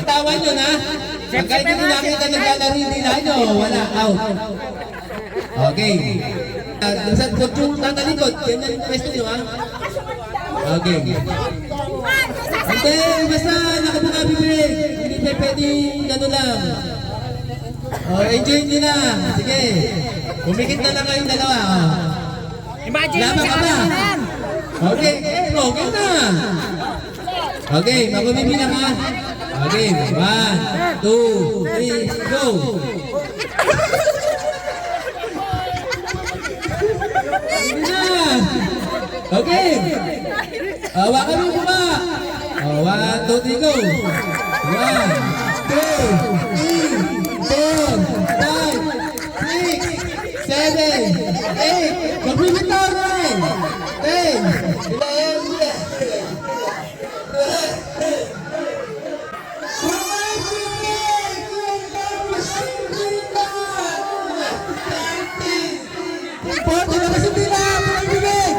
bitawan nyo na. Pagka hindi nyo nakita naglalaro yung dila nyo, wala, out. Okay. Huwag yung tatalikod, yan yung pwesto nyo ha. Okay. Hindi, basta nakabuka bibig. Hindi pa pwedeng ano lang. Enjoy nyo na. Sige. Pumikit na lang kayong dalawa. Imagine Lama ka ba? Okay, okay na. Okay, magumibilang ha. Okay, 1, 2, 3, go! Okay! Hawakan mo ba? 1, 2, 3, go! 1, 2, 3, 4, 5, 6, 7, 8! Magbibitaw na rin! 10, 11, 12, 13, 14, labas yung dila! Pulang bibig!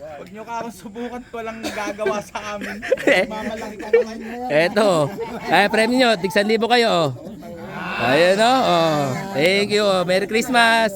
Huwag nyo ka akong subukan, walang gagawa sa amin. Mamalaki ka naman. Eto. Premyo nyo, tig 1,000 kayo. Ayan o. Thank you. Merry Christmas.